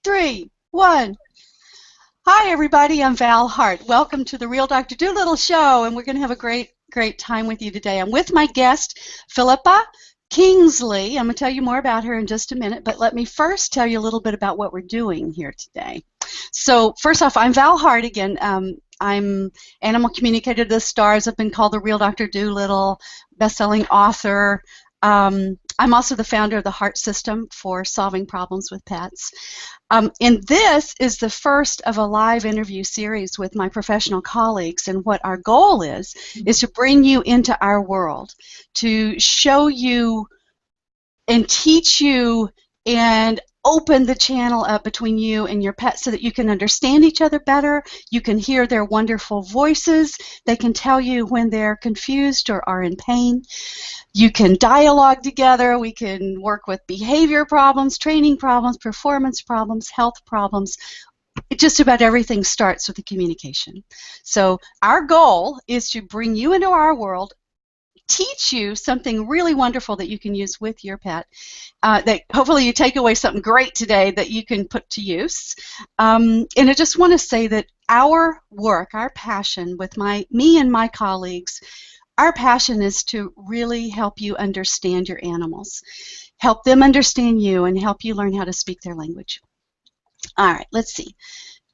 three, one. Hi, everybody. I'm Val Hart. Welcome to the Real Dr. Doolittle Show, and we're going to have a great time with you today. I'm with my guest, Philippa Kingsley. I'm going to tell you more about her in just a minute, but let me first tell you a little bit about what we're doing here today. So, first off, I'm Val Hart again. I'm animal communicator to the stars. I've been called the Real Dr. Doolittle, best-selling author. I'm also the founder of the Heart System for solving problems with pets. And this is the first of a live interview series with my professional colleagues. And what our goal is to bring you into our world, to show you and teach you and open the channel up between you and your pet so that you can understand each other better. You can hear their wonderful voices. They can tell you when they're confused or are in pain. You can dialogue together. We can work with behavior problems, training problems, performance problems, health problems. Just about everything starts with the communication. So our goal is to bring you into our world, teach you something really wonderful that you can use with your pet, that hopefully you take away something great today that you can put to use. And I just want to say that our work, our passion with me and my colleagues, our passion is to really help you understand your animals, help them understand you, and help you learn how to speak their language. All right, let's see.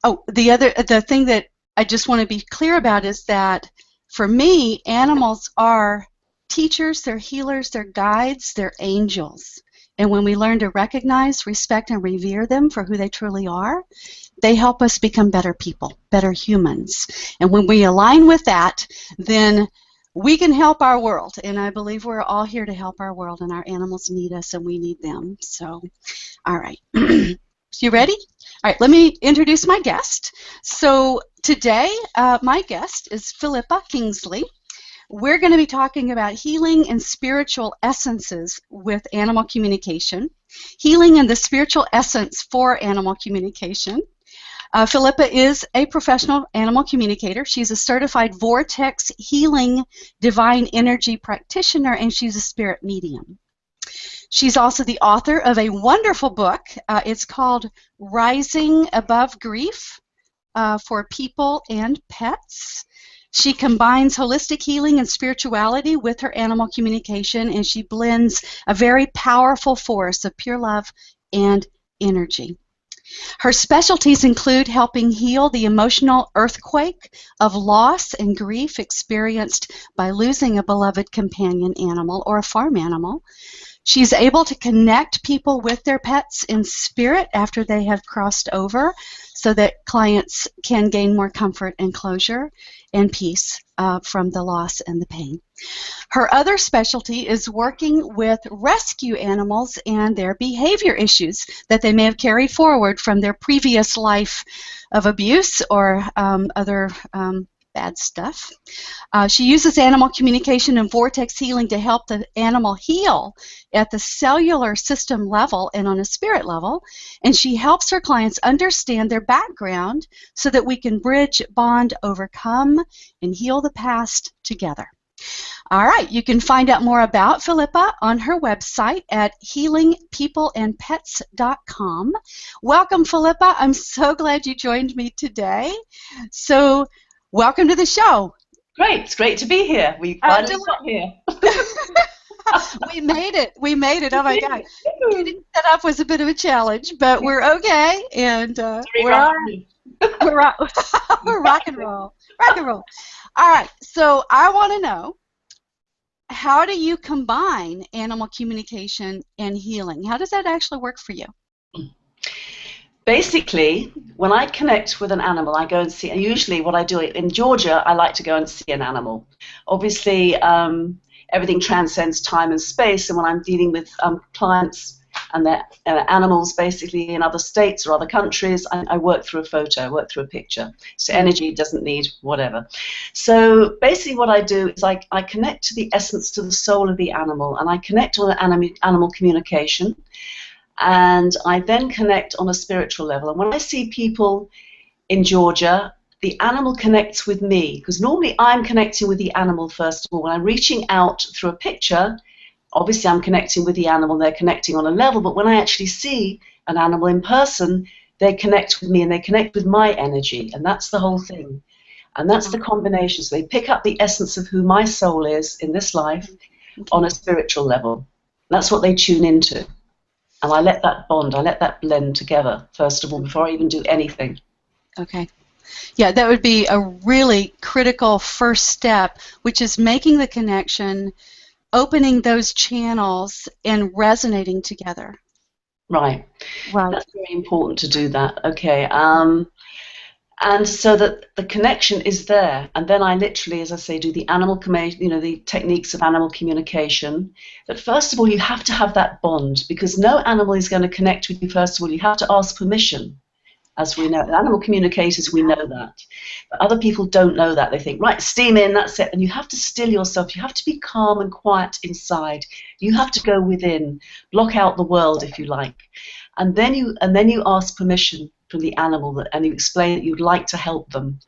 Oh, the thing that I just want to be clear about is that for me, animals are teachers, they're healers, they're guides, they're angels. And when we learn to recognize, respect, and revere them for who they truly are, they help us become better people, better humans. And when we align with that, then we can help our world. And I believe we're all here to help our world, and our animals need us, and we need them. So, all right. You ready? All right, let me introduce my guest. So today, my guest is Philippa Kingsley. We're going to be talking about healing and spiritual essences with animal communication, healing and the spiritual essence for animal communication. Philippa is a professional animal communicator. She's a certified vortex healing divine energy practitioner, and she's a spirit medium. She's also the author of a wonderful book. It's called Rising Above Grief for People and Pets. She combines holistic healing and spirituality with her animal communication, and she blends a very powerful force of pure love and energy. Her specialties include helping heal the emotional earthquake of loss and grief experienced by losing a beloved companion animal or a farm animal. She's able to connect people with their pets in spirit after they have crossed over so that clients can gain more comfort and closure and peace from the loss and the pain. Her other specialty is working with rescue animals and their behavior issues that they may have carried forward from their previous life of abuse or other bad stuff. She uses animal communication and vortex healing to help the animal heal at the cellular system level and on a spirit level, and she helps her clients understand their background so that we can bridge, bond, overcome, and heal the past together. All right, you can find out more about Philippa on her website at healingpeopleandpets.com. Welcome, Philippa. I'm so glad you joined me today. So, welcome to the show. Great. It's great to be here. We finally got here. We made it. We made it. Oh, my God. Getting set up was a bit of a challenge, but we're okay. And we're rock and roll. Rock and roll. All right. So I want to know, how do you combine animal communication and healing? How does that actually work for you? Basically, when I connect with an animal, I go and see, and usually what I do in Georgia, I like to go and see an animal. Obviously, everything transcends time and space, and when I'm dealing with clients and their animals basically in other states or other countries, I work through a photo, I work through a picture. So energy doesn't need whatever. So basically what I do is I connect to the essence, to the soul of the animal, and I connect on an animal communication. And I then connect on a spiritual level. And when I see people in Georgia, the animal connects with me, because normally I'm connecting with the animal first of all. When I'm reaching out through a picture, obviously I'm connecting with the animal, they're connecting on a level, but when I actually see an animal in person, they connect with me and they connect with my energy, and that's the whole thing. And that's the combination. So they pick up the essence of who my soul is in this life on a spiritual level. That's what they tune into. And I let that bond, I let that blend together, first of all, before I even do anything. Okay. Yeah, that would be a really critical first step, which is making the connection, opening those channels, and resonating together. Right. Right. That's very important to do that. Okay. And so that the connection is there, and then I literally, as I say, do the the techniques of animal communication. But first of all, you have to have that bond, because no animal is going to connect with you. First of all, you have to ask permission, as we know. Animal communicators, we know that. But other people don't know that. They think, right, steam in, that's it. And you have to still yourself. You have to be calm and quiet inside. You have to go within, block out the world, if you like. And then you ask permission from the animal, and you explain that you'd like to help them.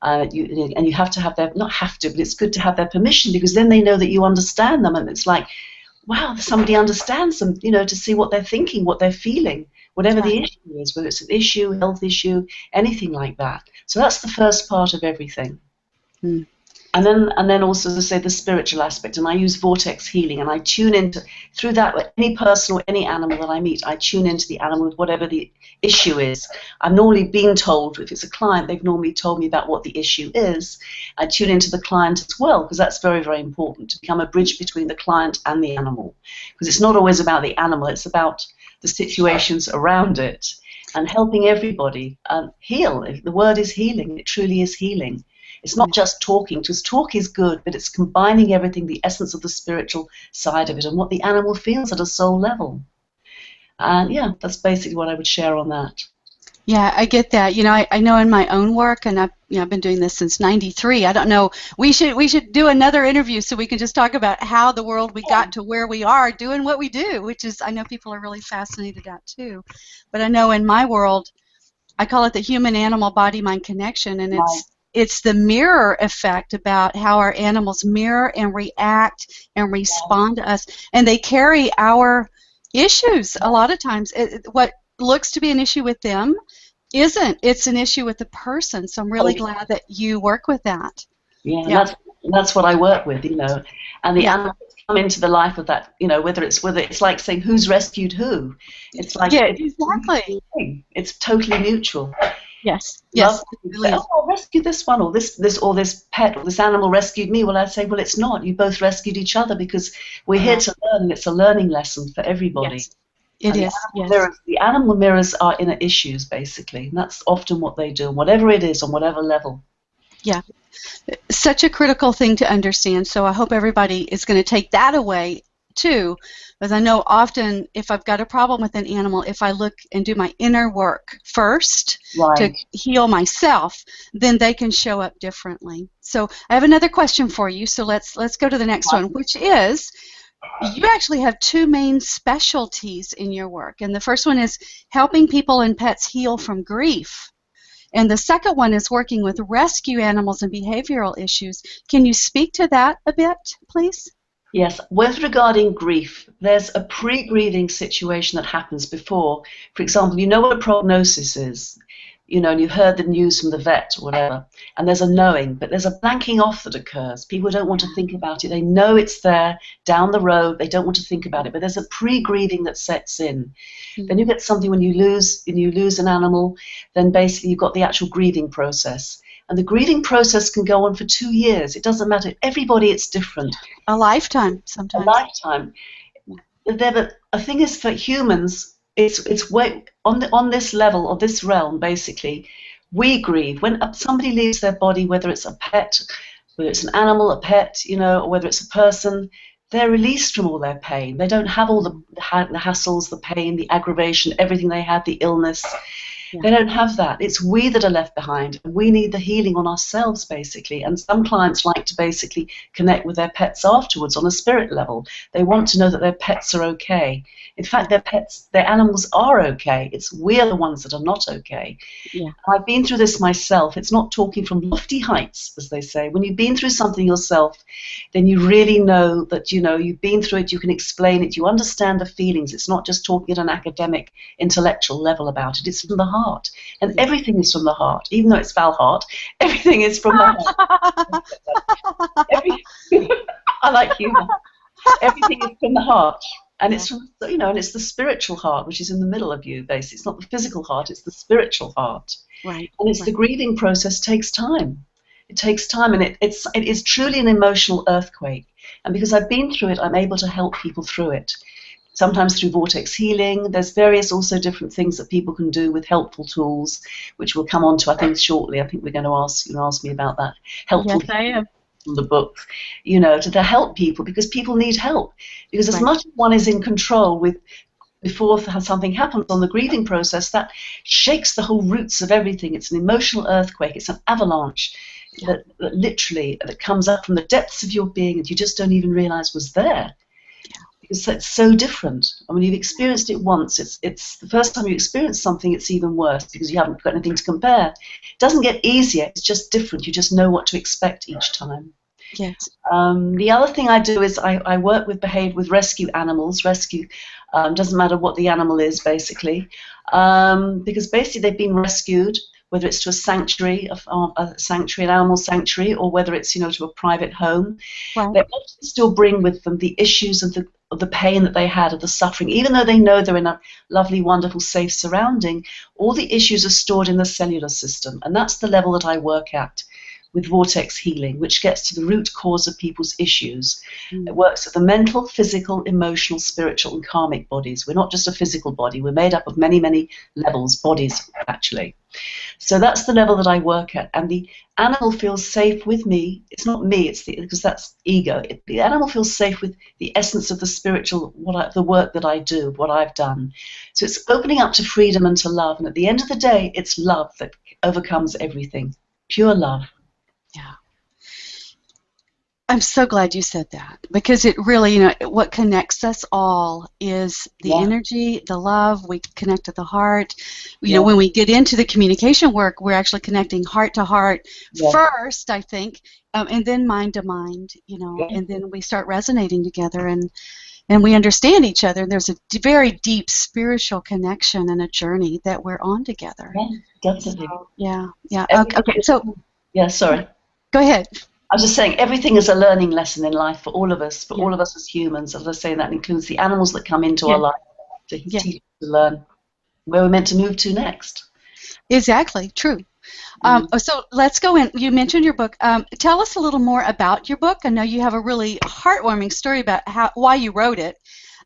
And you have to have not have to, but it's good to have their permission, because then they know that you understand them, and it's like, wow, somebody understands them, to see what they're thinking, what they're feeling, whatever the issue is, whether it's an issue, health issue, anything like that. So that's the first part of everything. Mm. And then also, as I say, the spiritual aspect, and I use vortex healing, and I tune into, through that, with any person or any animal that I meet, I tune into the animal with whatever the issue is. I'm normally being told, if it's a client, they've normally told me about what the issue is. I tune into the client as well, because that's very, very important, to become a bridge between the client and the animal. Because it's not always about the animal, it's about the situations around it, and helping everybody heal. The word is healing, it truly is healing. It's not just talking, because talk is good, but it's combining everything, the essence of the spiritual side of it, and what the animal feels at a soul level. And yeah, that's basically what I would share on that. Yeah, I get that. I know in my own work, and I've been doing this since '93. I don't know. We should do another interview so we can just talk about how the world we got to where we are doing what we do, which is, I know people are really fascinated at too. But I know in my world, I call it the human-animal body-mind connection, and it's the mirror effect about how our animals mirror and react and respond to us, and they carry our issues a lot of times. What looks to be an issue with them isn't. It's an issue with the person. So I'm really glad that you work with that. Yeah. That's what I work with, and the animals come into the life of that, whether it's like saying who's rescued who. It's like, exactly. It's totally neutral. Yes. Say, I'll rescue this one, or this pet, or this animal rescued me. Well, I'd say, well, it's not. You both rescued each other, because we're here to learn, and it's a learning lesson for everybody. Yes. It is. The animal mirrors are inner issues, basically, and that's often what they do, whatever it is, on whatever level. Yeah. Such a critical thing to understand, so I hope everybody is going to take that away too, because I know often if I've got a problem with an animal, if I look and do my inner work first to heal myself, then they can show up differently. So I have another question for you, so let's go to the next one, which is, you actually have two main specialties in your work, and the first one is helping people and pets heal from grief. And the second one is working with rescue animals and behavioral issues. Can you speak to that a bit, please? Yes. With regarding grief, there's a pre-grieving situation that happens before. For example, you know what a prognosis is, and you heard the news from the vet or whatever, and there's a knowing, but there's a blanking off that occurs. People don't want to think about it. They know it's there down the road. They don't want to think about it, but there's a pre-grieving that sets in. Then you get something when you lose an animal, then basically you've got the actual grieving process. And the grieving process can go on for 2 years. It doesn't matter. Everybody, it's different. A lifetime, sometimes. A lifetime. The thing is, for humans, it's way on this level, or this realm, basically, we grieve. When somebody leaves their body, whether it's a pet, whether it's an animal, a pet, or whether it's a person, they're released from all their pain. They don't have all the hassles, the pain, the aggravation, everything they had, the illness. They don't have that. It's we that are left behind, and we need the healing on ourselves, basically. And some clients like to basically connect with their pets afterwards on a spirit level. They want to know that their pets are okay. In fact, their animals are okay. It's we're the ones that are not okay. Yeah. I've been through this myself. It's not talking from lofty heights, as they say. When you've been through something yourself, then you really know that, you've been through it, you can explain it, you understand the feelings. It's not just talking at an academic, intellectual level about it. It's from the heart. heart. And everything is from the heart. Even though it's Val Hart, everything is from the heart. I like humor. Everything is from the heart. And it's from, and it's the spiritual heart, which is in the middle of you, basically. It's not the physical heart, it's the spiritual heart. Right. And it's the grieving process takes time. It takes time, and it is truly an emotional earthquake. And because I've been through it, I'm able to help people through it. Sometimes through vortex healing. There's various also different things that people can do with helpful tools, which we'll come on to, I think, shortly. I think we're going to ask me about that. Helpful. Yes, I am. From the book, to help people, because people need help. Because as much as one is in control with before something happens on the grieving process, that shakes the whole roots of everything. It's an emotional earthquake. It's an avalanche that literally that comes up from the depths of your being that you just don't even realize was there. Because that's so different. I mean, you've experienced it once. It's the first time you experience something, it's even worse because you haven't got anything to compare. It doesn't get easier. It's just different. You just know what to expect each time. Yes. The other thing I do is I work with rescue animals. Rescue doesn't matter what the animal is, basically, because basically they've been rescued, whether it's to a sanctuary, an animal sanctuary, or whether it's to a private home. Right. They often still bring with them the issues of the pain that they had, of the suffering, even though they know they're in a lovely, wonderful, safe surrounding. All the issues are stored in the cellular system, and that's the level that I work at with vortex healing, which gets to the root cause of people's issues. It works with the mental, physical, emotional, spiritual, and karmic bodies. We're not just a physical body. We're made up of many, many levels, bodies, actually. So that's the level that I work at, and the animal feels safe with me. It's not me, because that's ego. The animal feels safe with the essence of the spiritual, the work that I do, what I've done. So it's opening up to freedom and to love, and at the end of the day, it's love that overcomes everything. Pure love. Yeah. I'm so glad you said that, because it really, what connects us all is the energy, the love. We connect to the heart. When we get into the communication work, we're actually connecting heart to heart first, I think, and then mind to mind, and then we start resonating together, and we understand each other. And there's a very deep spiritual connection and a journey that we're on together. Yeah, definitely. So, yeah. Okay, so. Yeah, sorry. Go ahead. I was just saying, everything is a learning lesson in life for all of us, all of us as humans. As I say, that includes the animals that come into our life to teach, to learn where we're meant to move to next. Exactly, true. So let's go in. You mentioned your book. Tell us a little more about your book. I know you have a really heartwarming story about why you wrote it.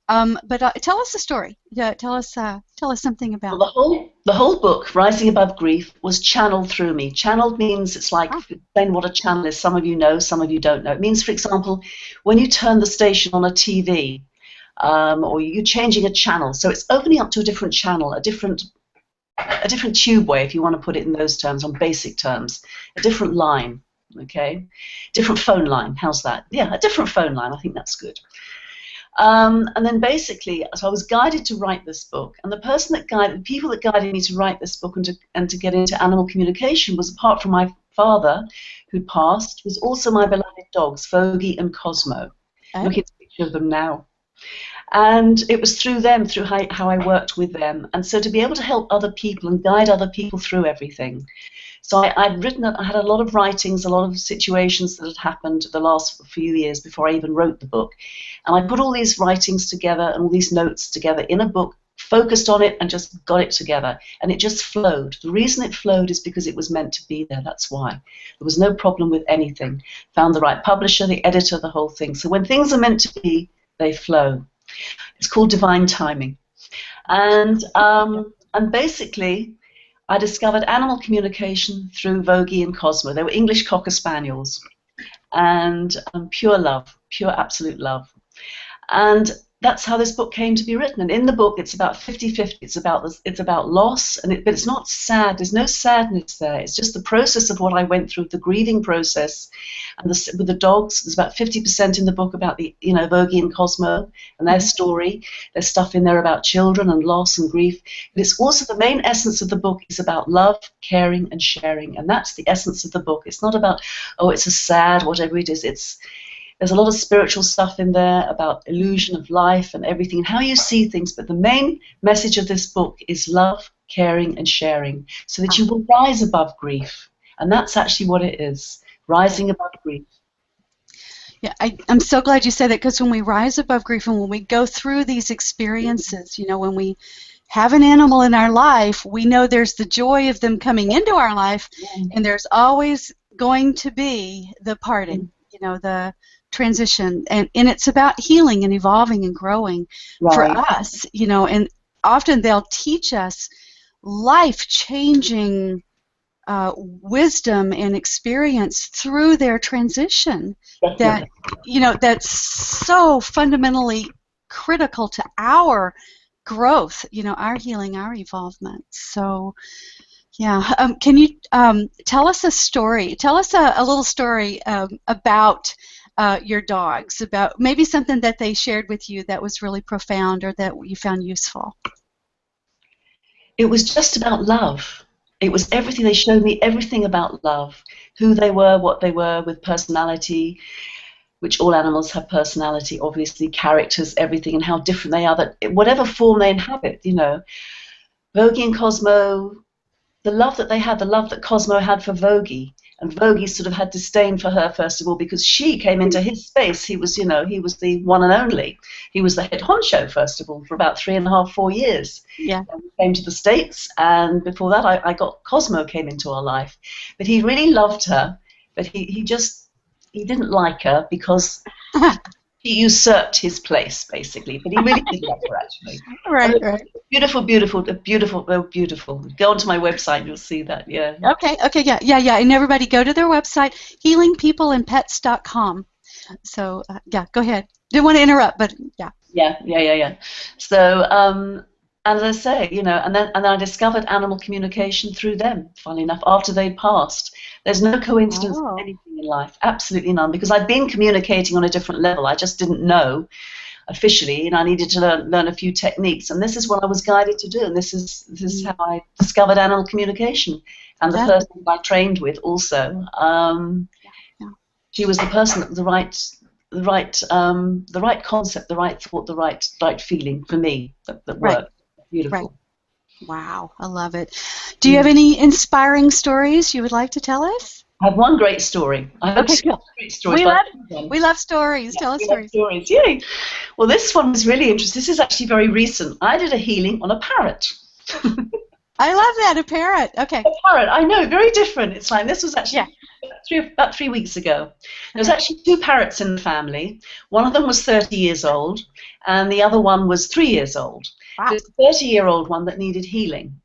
But tell us the story. Tell us something about. Well, the whole book, Rising Above Grief, was channeled through me. Channeled means it's like explain what a channel is. Some of you know, some of you don't know. It means, for example, when you turn the station on a TV, or you're changing a channel. So it's opening up to a different channel, a different tubeway, if you want to put it in those terms, on basic terms, a different line. Okay, different phone line. How's that? Yeah, a different phone line. I think that's good. And then basically, so I was guided to write this book, and the people that guided me to write this book and to get into animal communication was, apart from my father, who passed, was also my beloved dogs, Foggy and Cosmo. Looking at a picture of them now. And it was through them, through how I worked with them, and so to be able to help other people and guide other people through everything. So I had a lot of writings, a lot of situations that had happened the last few years before I even wrote the book. And I put all these writings together and all these notes together in a book, focused on it, and just got it together. And it just flowed. The reason it flowed is because it was meant to be there. That's why. There was no problem with anything. Found the right publisher, the editor, the whole thing. So when things are meant to be, they flow. It's called divine timing. And basically, I discovered animal communication through Vogie and Cosmo. They were English Cocker Spaniels, and pure love, pure absolute love. And that's how this book came to be written. And in the book, it's about 50-50. It's about loss, but it's not sad. There's no sadness there. It's just the process of what I went through, the grieving process. And with the dogs, there's about 50% in the book about the Vogie and Cosmo and their story. There's stuff in there about children and loss and grief. But it's also the main essence of the book is about love, caring, and sharing. And that's the essence of the book. It's not about, it's a sad, whatever it is. There's a lot of spiritual stuff in there about illusion of life and everything, and how you see things. But the main message of this book is love, caring, and sharing, so that you will rise above grief. And that's actually what it is, rising above grief. Yeah, I'm so glad you said that, because when we rise above grief and when we go through these experiences, you know, when we have an animal in our life, we know there's the joy of them coming into our life, and there's always going to be the parting, you know, the transition. And it's about healing and evolving and growing for us, you know, and often they'll teach us life-changing wisdom and experience through their transition that, you know, that's so fundamentally critical to our growth, you know, our healing, our evolvement. So, yeah. Can you tell us a story? Tell us a little story about your dogs, about maybe something that they shared with you that was really profound or that you found useful. It was just about love. It was everything. They showed me everything about love, who they were, what they were, with personality, which all animals have personality, obviously, characters, everything, and how different they are, that whatever form they inhabit, you know. Vogie and Cosmo, the love that they had, the love that Cosmo had for Vogie, and Vogie sort of had disdain for her, first of all, because she came into his space. He was, you know, he was the one and only. He was the head honcho, first of all, for about 3.5, 4 years. Yeah. And we came to the States, and before that, I got Cosmo came into our life. But he really loved her, but he didn't like her because he usurped his place, basically. But he really did love her, actually. Right. Beautiful, beautiful, beautiful, oh, beautiful. Go onto my website, you'll see that, yeah. Okay, yeah. And everybody go to their website, healingpeopleandpets.com. So, yeah, go ahead. Didn't want to interrupt, but yeah. Yeah. So, and as I say, you know, and then I discovered animal communication through them, funnily enough, after they'd passed. There's no coincidence in anything in life, absolutely none, because I'd been communicating on a different level. I just didn't know officially, and I needed to learn a few techniques, and this is what I was guided to do, and this is how I discovered animal communication. And the person I trained with also, she was the person, the right concept, the right thought, the right feeling for me that worked. Beautiful. Right. Wow, I love it. Do you have any inspiring stories you would like to tell us? I have one great story. I have two great stories. We love stories. Tell us stories. Yay. Well, this one was really interesting. This is actually very recent. I did a healing on a parrot. I love that, a parrot. Okay. A parrot, I know, very different. It's like, this was actually about 3 weeks ago. There was actually 2 parrots in the family. One of them was 30 years old, and the other one was 3 years old. Wow. It was the 30-year-old one that needed healing.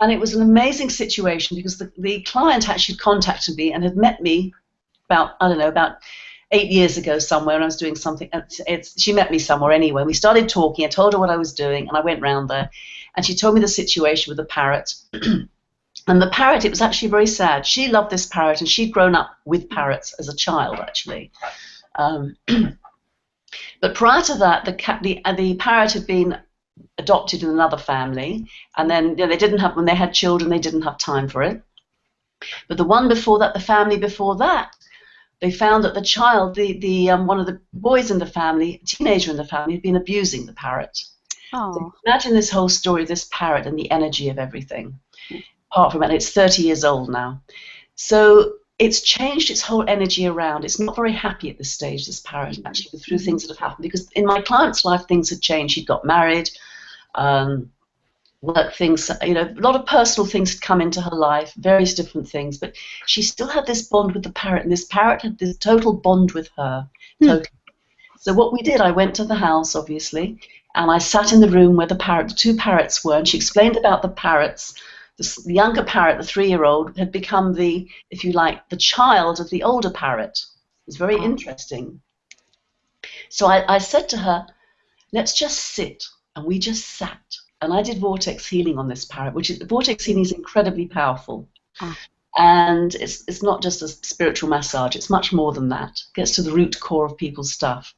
And it was an amazing situation because the client actually contacted me and had met me about 8 years ago somewhere, and I was doing something. She met me somewhere anyway. We started talking. I told her what I was doing, and I went round there. And she told me the situation with the parrot. And the parrot, it was actually very sad. She loved this parrot, and she'd grown up with parrots as a child, actually. But prior to that, the parrot had been adopted in another family, and then they didn't have, when they had children, they didn't have time for it. But the one before that, the family before that, they found that the child, one of the boys in the family, a teenager in the family, had been abusing the parrot. So imagine this whole story of this parrot and the energy of everything. Apart from it, it's 30 years old now. So it's changed its whole energy around. It's not very happy at this stage, this parrot, actually, through things that have happened. Because in my client's life, things had changed. She'd got married, work things, you know, a lot of personal things had come into her life, various different things. But she still had this bond with the parrot, and this parrot had this total bond with her. Totally. So what we did, I went to the house, obviously, and I sat in the room where the 2 parrots were, and she explained about the parrots. The younger parrot, the 3-year-old, had become the, if you like, the child of the older parrot. It was very interesting. So I said to her, let's just sit, and we just sat. And I did vortex healing on this parrot, vortex healing is incredibly powerful. And it's not just a spiritual massage, it's much more than that. It gets to the root core of people's stuff,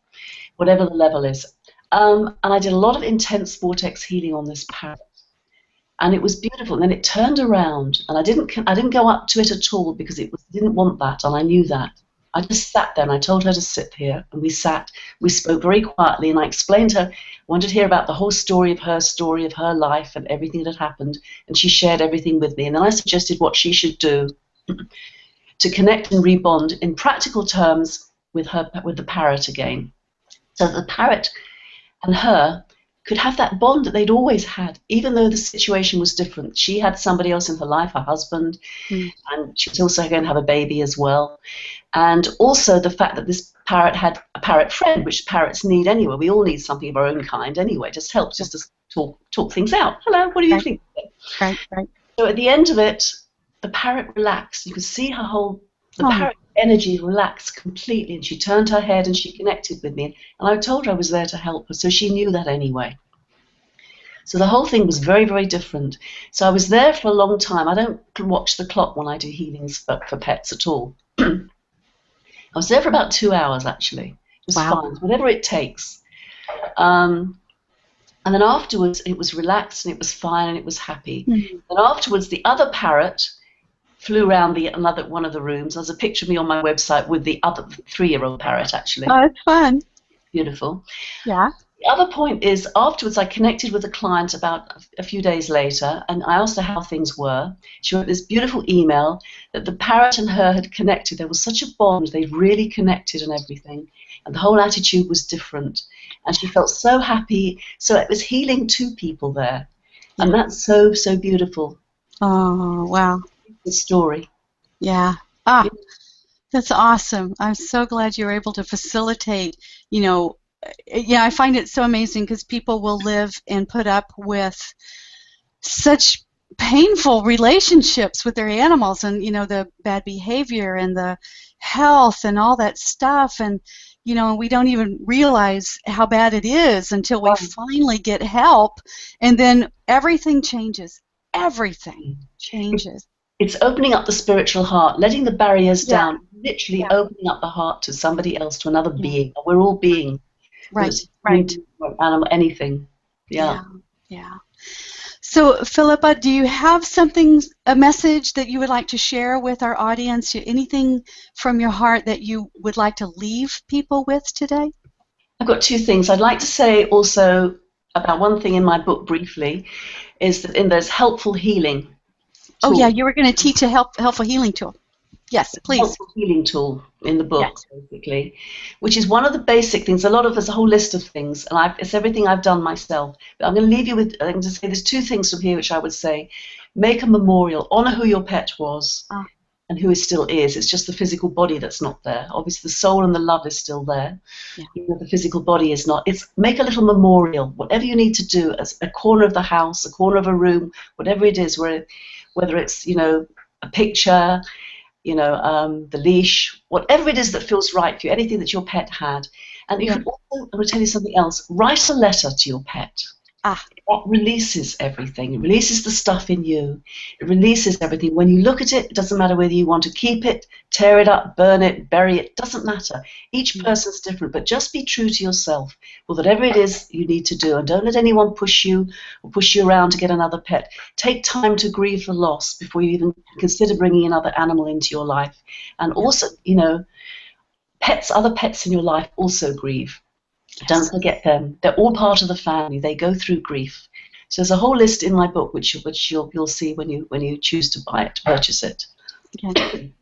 whatever the level is. And I did a lot of intense vortex healing on this parrot, and it was beautiful. And then it turned around, and I didn't go up to it at all because it didn't want that, and I knew that. I just sat there and I told her to sit here, and we sat. We spoke very quietly, and I explained to her, wanted to hear about the whole story of her life and everything that had happened, and she shared everything with me. And then I suggested what she should do to connect and rebond in practical terms with the parrot again. So the parrot and her could have that bond that they'd always had, even though the situation was different. She had somebody else in her life, her husband, and she was also going to have a baby as well. And also the fact that this parrot had a parrot friend, which parrots need anyway. We all need something of our own kind anyway. It just helps just to talk things out. Hello, what do you think? Right. So at the end of it, the parrot relaxed. You could see the parrot energy relaxed completely, and she turned her head and she connected with me. And I told her I was there to help her, so she knew that anyway. So the whole thing was very, very different. So I was there for a long time. I don't watch the clock when I do healings for pets at all. I was there for about 2 hours, actually. It was fine, whatever it takes. And then afterwards, it was relaxed and it was fine and it was happy. And afterwards, the other parrot flew around another one of the rooms. There's a picture of me on my website with the other 3-year-old parrot, actually. Oh, it's fun. Beautiful. Yeah. The other point is, afterwards, I connected with a client about a few days later, and I asked her how things were. She wrote this beautiful email that the parrot and her had connected. There was such a bond. They'd really connected and everything, and the whole attitude was different. And she felt so happy. So it was healing 2 people there, and that's so, so beautiful. Oh, wow. The story. Yeah. That's awesome. I'm so glad you were able to facilitate, I find it so amazing because people will live and put up with such painful relationships with their animals, and, the bad behavior and the health and all that stuff, and, we don't even realize how bad it is until we finally get help, and then everything changes. Everything changes. It's opening up the spiritual heart, letting the barriers down, literally opening up the heart to somebody else, to another being. We're all beings. Right. Animal, anything. Yeah. So, Philippa, do you have a message that you would like to share with our audience? Anything from your heart that you would like to leave people with today? I've got 2 things. I'd like to say also about one thing in my book briefly, is that in there's helpful healing. Oh, yeah, you were going to teach a helpful healing tool. Yes, please. Helpful healing tool in the book, basically, which is one of the basic things. There's a whole list of things, and it's everything I've done myself. But I'm going to leave you with, I'm going to say there's 2 things from here which I would say. Make a memorial. Honor who your pet was and who it still is. It's just the physical body that's not there. Obviously, the soul and the love is still there. The physical body is not. Make a little memorial. Whatever you need to do, as a corner of the house, a corner of a room, whatever it is, whether it's, a picture, the leash, whatever it is that feels right for you, anything that your pet had. And you can also, I'm going to tell you something else, write a letter to your pet. That releases everything. It releases the stuff in you. It releases everything. When you look at it, it doesn't matter whether you want to keep it, tear it up, burn it, bury it. It doesn't matter. Each person's different, but just be true to yourself with whatever it is you need to do, and don't let anyone push you or push you around to get another pet. Take time to grieve the loss before you even consider bringing another animal into your life. And also, other pets in your life also grieve. Don't forget them. They're all part of the family. They go through grief. So there's a whole list in my book which you'll see when you choose to buy it, to purchase it. Okay.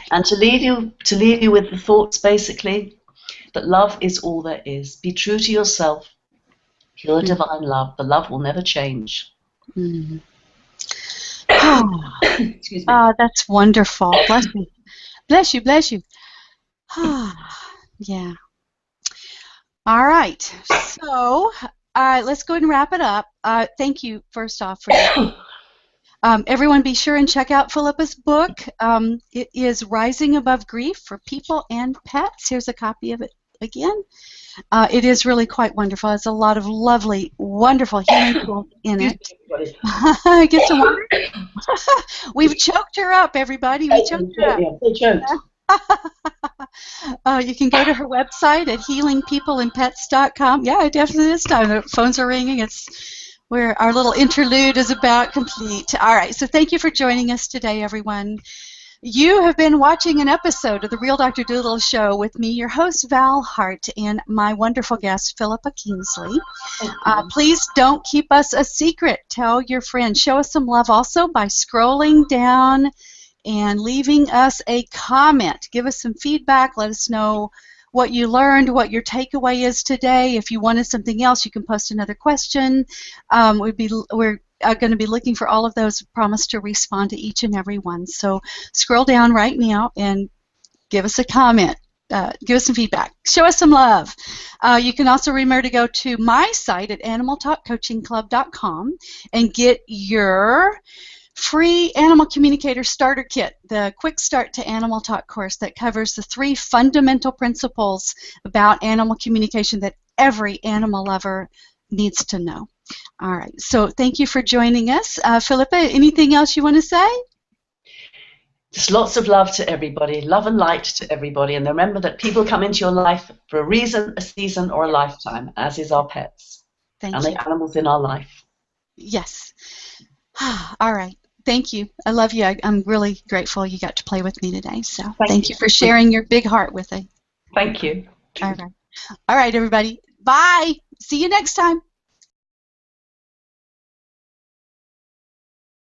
And to leave you with the thoughts, basically, that love is all there is. Be true to yourself. Pure divine love. The love will never change. Excuse me. That's wonderful. Bless you. Bless you. Bless you. Yeah. All right, so let's go ahead and wrap it up. Thank you, first off, for that. Everyone be sure and check out Philippa's book. It is Rising Above Grief for People and Pets. Here's a copy of it again. It is really quite wonderful. It's a lot of lovely, wonderful healing tools in it. Get some water? We've choked her up, everybody. We choked her up. You can go to her website at healingpeopleandpets.com. Yeah, it definitely is time. The phones are ringing. It's where our little interlude is about complete. All right, so thank you for joining us today, everyone. You have been watching an episode of the Real Dr. Dolittle Show with me, your host, Val Hart, and my wonderful guest, Philippa Kingsley. Please don't keep us a secret. Tell your friends. Show us some love also by scrolling down and leaving us a comment. Give us some feedback. Let us know what you learned, what your takeaway is today. If you wanted something else, you can post another question. We're going to be looking for all of those. Promise to respond to each and every one. So scroll down right now and give us a comment. Give us some feedback. Show us some love. You can also remember to go to my site at animaltalkcoachingclub.com and get your free Animal Communicator Starter Kit, the Quick Start to Animal Talk course that covers the 3 fundamental principles about animal communication that every animal lover needs to know. All right, so thank you for joining us. Philippa, anything else you want to say? Just lots of love to everybody, love and light to everybody, and remember that people come into your life for a reason, a season, or a lifetime, as is our pets and the animals in our life. Yes. All right. Thank you. I love you. I'm really grateful you got to play with me today. So thank you for sharing your big heart with me. Thank you. All right. All right, everybody. Bye. See you next time.